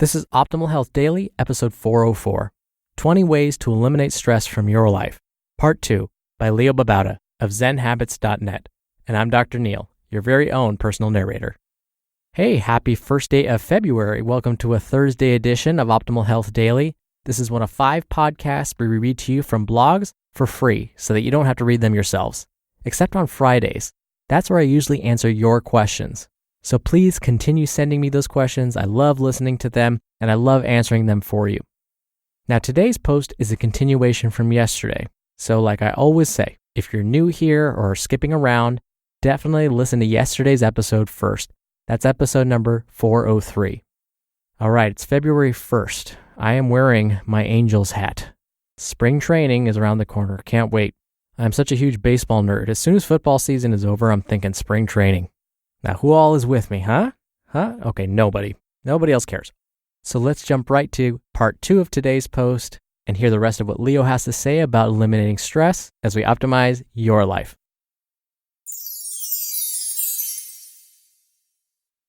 This is Optimal Health Daily, episode 404, 20 Ways to Eliminate Stress from Your Life, Part 2, by Babauta of ZenHabits.net. And I'm Dr. Neil, your very own personal narrator. Hey, happy first day of February. Welcome to a Thursday edition of Optimal Health Daily. This is one of 5 podcasts we read to you from blogs for free so that you don't have to read them yourselves, except on Fridays. That's where I usually answer your questions. So please continue sending me those questions. I love listening to them, and I love answering them for you. Now, today's post is a continuation from yesterday. So like I always say, if you're new here or skipping around, definitely listen to yesterday's episode first. That's episode number 403. All right, it's February 1st. I am wearing my Angels hat. Spring training is around the corner. Can't wait. I'm such a huge baseball nerd. As soon as football season is over, I'm thinking spring training. Now, who all is with me, huh? Okay, nobody. Nobody else cares. So let's jump right to part 2 of today's post and hear the rest of what Leo has to say about eliminating stress as we optimize your life.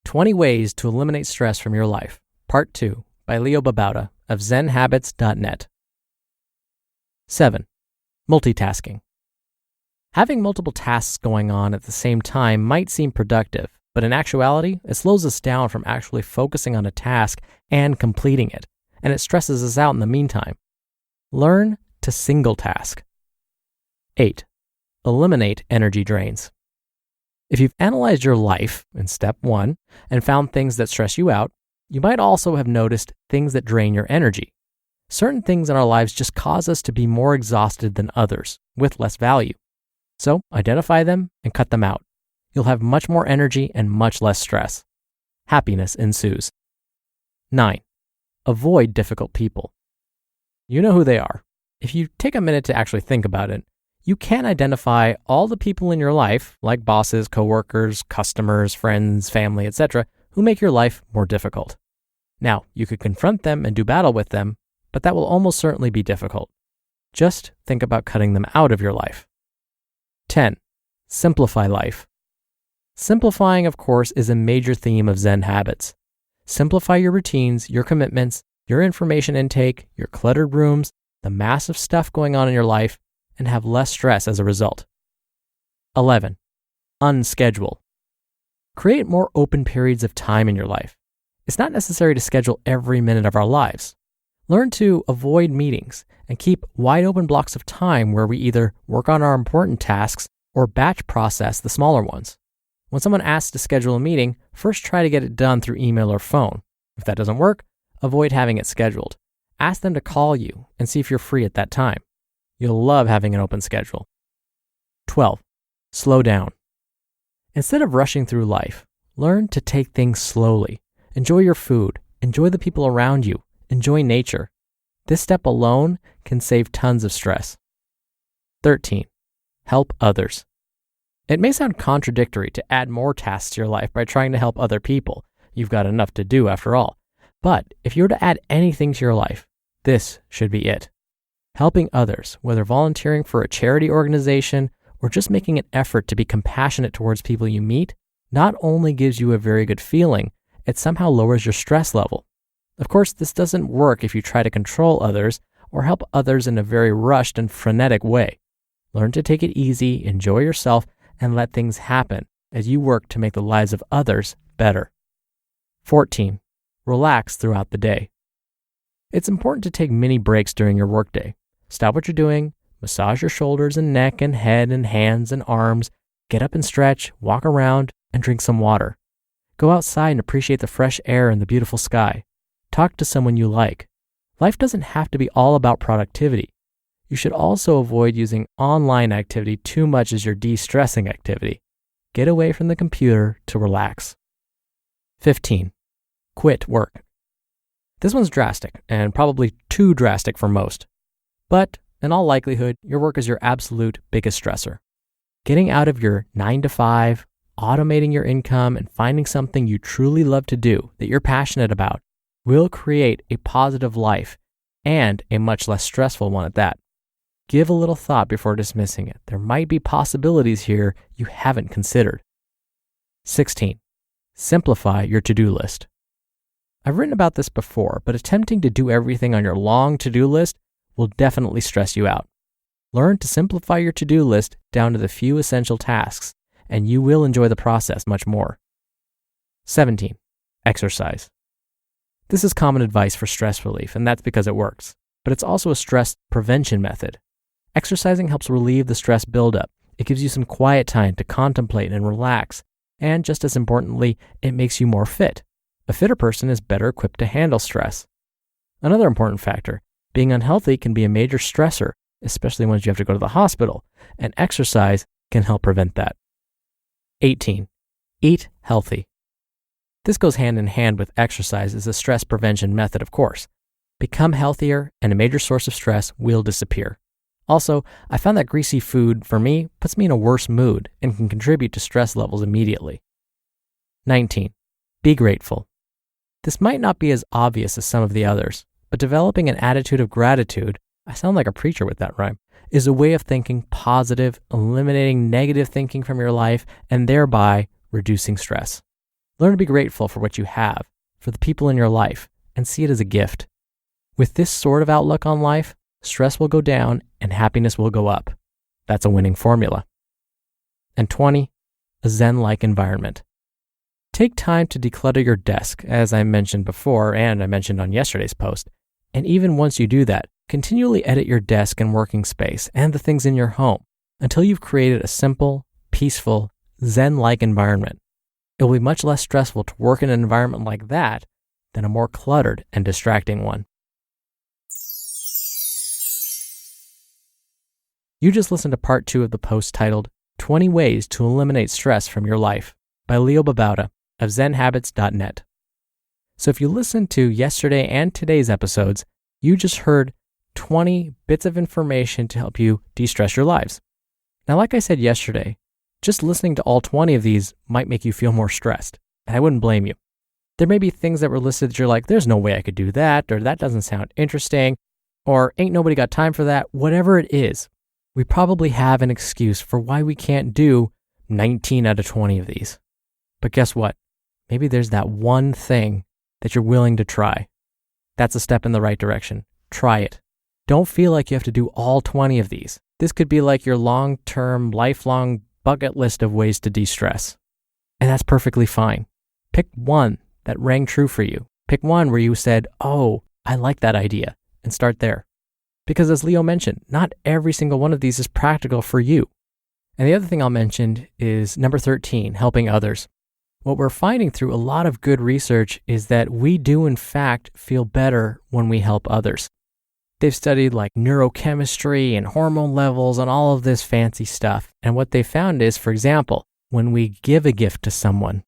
20 Ways to Eliminate Stress from Your Life, Part 2, by Babauta of ZenHabits.net. 7. Multitasking. Having multiple tasks going on at the same time might seem productive, but in actuality, it slows us down from actually focusing on a task and completing it, and it stresses us out in the meantime. Learn to single task. 8. Eliminate energy drains. If you've analyzed your life in step 1 and found things that stress you out, you might also have noticed things that drain your energy. Certain things in our lives just cause us to be more exhausted than others, with less value. So identify them and cut them out. You'll have much more energy and much less stress. Happiness ensues. 9. Avoid difficult people. You know who they are. If you take a minute to actually think about it, you can identify all the people in your life, like bosses, coworkers, customers, friends, family, etc., who make your life more difficult. Now, you could confront them and do battle with them, but that will almost certainly be difficult. Just think about cutting them out of your life. 10. Simplify life. Simplifying, of course, is a major theme of Zen habits. Simplify your routines, your commitments, your information intake, your cluttered rooms, the massive stuff going on in your life, and have less stress as a result. 11. Unschedule. Create more open periods of time in your life. It's not necessary to schedule every minute of our lives. Learn to avoid meetings and keep wide open blocks of time where we either work on our important tasks or batch process the smaller ones. When someone asks to schedule a meeting, first try to get it done through email or phone. If that doesn't work, avoid having it scheduled. Ask them to call you and see if you're free at that time. You'll love having an open schedule. 12. Slow down. Instead of rushing through life, learn to take things slowly. Enjoy your food. Enjoy the people around you. Enjoy nature. This step alone can save tons of stress. 13. Help others. It may sound contradictory to add more tasks to your life by trying to help other people. You've got enough to do after all. But if you were to add anything to your life, this should be it. Helping others, whether volunteering for a charity organization or just making an effort to be compassionate towards people you meet, not only gives you a very good feeling, it somehow lowers your stress level. Of course, this doesn't work if you try to control others or help others in a very rushed and frenetic way. Learn to take it easy, enjoy yourself, and let things happen as you work to make the lives of others better. 14. Relax throughout the day. It's important to take mini breaks during your workday. Stop what you're doing, massage your shoulders and neck and head and hands and arms, get up and stretch, walk around, and drink some water. Go outside and appreciate the fresh air and the beautiful sky. Talk to someone you like. Life doesn't have to be all about productivity. You should also avoid using online activity too much as your de-stressing activity. Get away from the computer to relax. 15. Quit work. This one's drastic and probably too drastic for most. But in all likelihood, your work is your absolute biggest stressor. Getting out of your 9 to 5, automating your income, and finding something you truly love to do that you're passionate about will create a positive life and a much less stressful one at that. Give a little thought before dismissing it. There might be possibilities here you haven't considered. 16. Simplify your to-do list. I've written about this before, but attempting to do everything on your long to-do list will definitely stress you out. Learn to simplify your to-do list down to the few essential tasks, and you will enjoy the process much more. 17. Exercise. This is common advice for stress relief, and that's because it works, but it's also a stress prevention method. Exercising helps relieve the stress buildup. It gives you some quiet time to contemplate and relax, and just as importantly, it makes you more fit. A fitter person is better equipped to handle stress. Another important factor, being unhealthy can be a major stressor, especially once you have to go to the hospital, and exercise can help prevent that. 18. Eat healthy. This goes hand in hand with exercise as a stress prevention method, of course. Become healthier, and a major source of stress will disappear. Also, I found that greasy food, for me, puts me in a worse mood and can contribute to stress levels immediately. 19. Be grateful. This might not be as obvious as some of the others, but developing an attitude of gratitude, I sound like a preacher with that rhyme, is a way of thinking positive, eliminating negative thinking from your life, and thereby reducing stress. Learn to be grateful for what you have, for the people in your life, and see it as a gift. With this sort of outlook on life, stress will go down and happiness will go up. That's a winning formula. And 20, a Zen-like environment. Take time to declutter your desk, as I mentioned before and I mentioned on yesterday's post. And even once you do that, continually edit your desk and working space and the things in your home until you've created a simple, peaceful, Zen-like environment. It will be much less stressful to work in an environment like that than a more cluttered and distracting one. You just listened to part 2 of the post titled 20 Ways to Eliminate Stress from Your Life by Leo Babauta of ZenHabits.net. So if you listened to yesterday and today's episodes, you just heard 20 bits of information to help you de-stress your lives. Now, like I said yesterday, just listening to all 20 of these might make you feel more stressed, and I wouldn't blame you. There may be things that were listed that you're like, there's no way I could do that, or that doesn't sound interesting, or ain't nobody got time for that. Whatever it is, we probably have an excuse for why we can't do 19 out of 20 of these. But guess what? Maybe there's that one thing that you're willing to try. That's a step in the right direction. Try it. Don't feel like you have to do all 20 of these. This could be like your long-term, lifelong bucket list of ways to de-stress. And that's perfectly fine. Pick one that rang true for you. Pick one where you said, oh, I like that idea, and start there. Because as Leo mentioned, not every single one of these is practical for you. And the other thing I'll mention is number 13, helping others. What we're finding through a lot of good research is that we do in fact feel better when we help others. They've studied like neurochemistry and hormone levels and all of this fancy stuff. And what they found is, for example, when we give a gift to someone,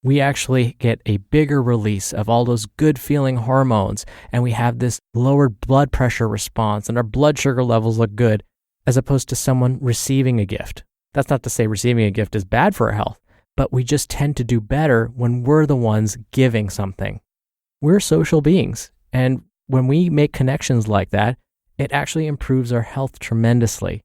we actually get a bigger release of all those good feeling hormones, and we have this lowered blood pressure response, and our blood sugar levels look good, as opposed to someone receiving a gift. That's not to say receiving a gift is bad for our health, but we just tend to do better when we're the ones giving something. We're social beings, and when we make connections like that, it actually improves our health tremendously.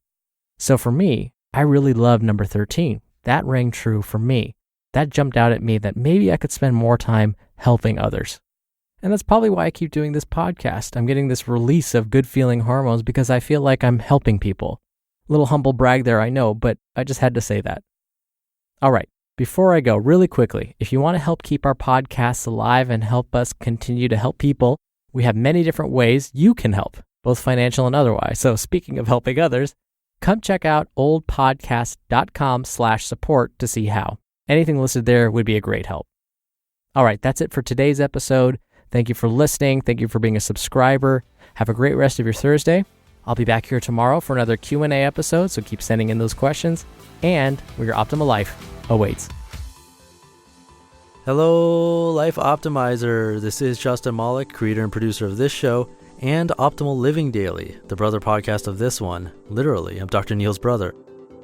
So for me, I really love number 13. That rang true for me. That jumped out at me that maybe I could spend more time helping others. And that's probably why I keep doing this podcast. I'm getting this release of good feeling hormones because I feel like I'm helping people. A little humble brag there, I know, but I just had to say that. All right, before I go, really quickly, if you want to help keep our podcasts alive and help us continue to help people, we have many different ways you can help, both financial and otherwise. So speaking of helping others, come check out oldpodcast.com/support to see how. Anything listed there would be a great help. All right, that's it for today's episode. Thank you for listening. Thank you for being a subscriber. Have a great rest of your Thursday. I'll be back here tomorrow for another Q&A episode, so keep sending in those questions. And where your optimal life awaits. Hello, Life Optimizer. This is Justin Malik, creator and producer of this show and Optimal Living Daily, the brother podcast of this one. Literally, I'm Dr. Neil's brother.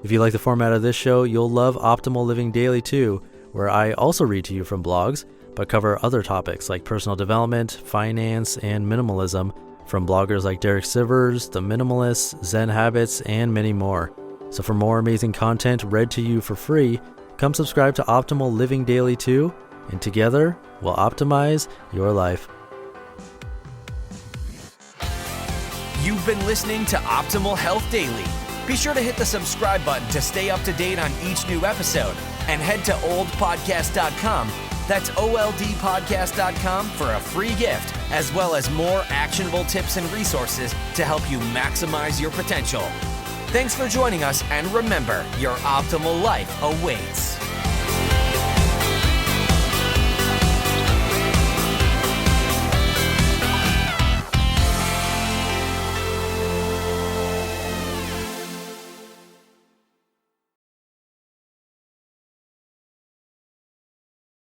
If you like the format of this show, you'll love Optimal Living Daily too, where I also read to you from blogs, but cover other topics like personal development, finance, and minimalism from bloggers like Derek Sivers, The Minimalists, Zen Habits, and many more. So for more amazing content read to you for free, come subscribe to Optimal Living Daily too, and together we'll optimize your life. You've been listening to Optimal Health Daily. Be sure to hit the subscribe button to stay up to date on each new episode, and head to oldpodcast.com. That's oldpodcast.com for a free gift, as well as more actionable tips and resources to help you maximize your potential. Thanks for joining us, and remember, your optimal life awaits.